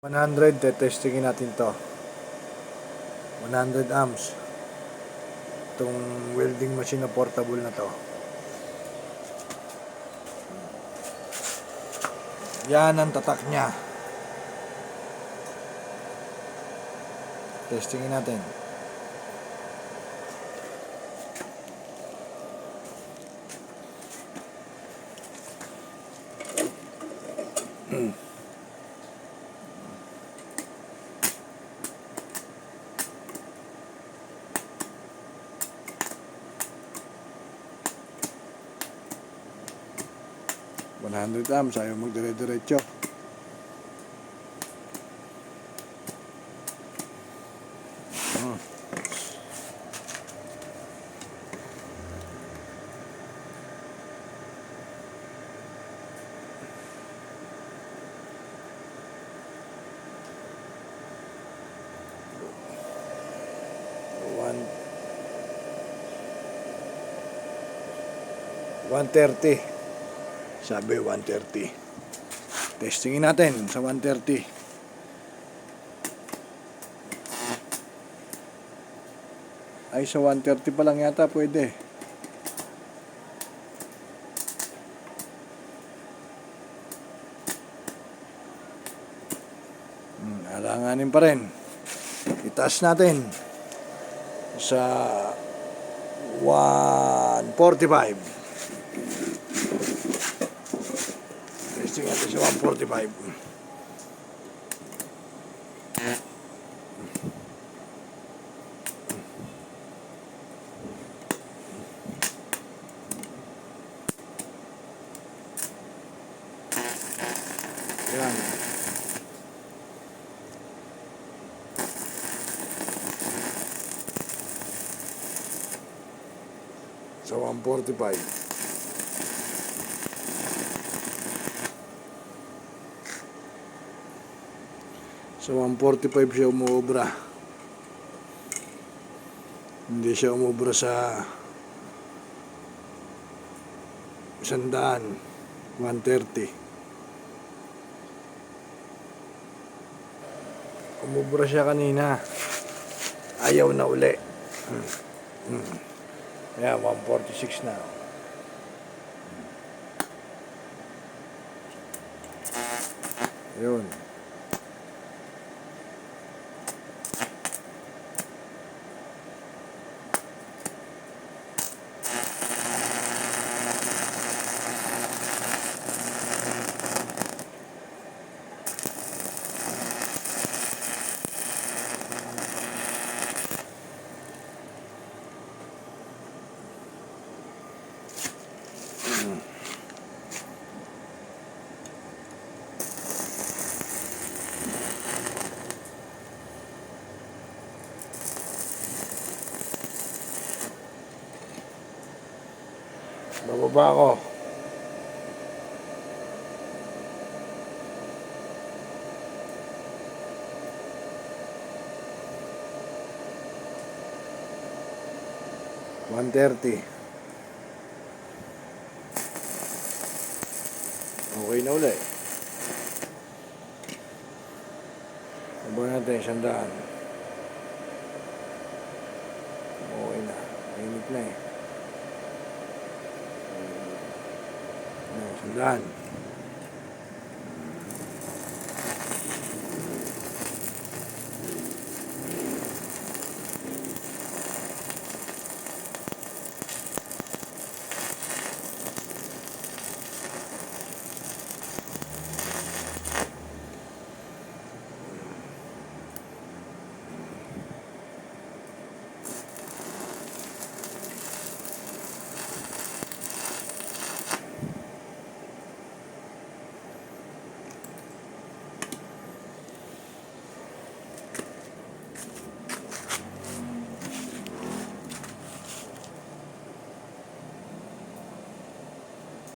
100, testingin natin to. 100 amps. Itong welding machine na portable na to. Yan ang tatak niya. Testingin natin. $100 amps, ayaw magdire-diretso. One 130. Sabi 130. Testingin natin sa 130. Ay, sa 130 pa lang yata pwede. Alanganin pa rin. Itaas natin sa 145. Testing natin sa 145. Yan. Sa 145. Sa 145 siya umuobra. Hindi siya umubra sa 100, 130. Umubra siya kanina. Ayaw na uli. Ayan, 146 na. Ayun. Bababa ako. $130. Okay na ulit. Bababa natin, 100. Okay na. Mainit na eh. 100.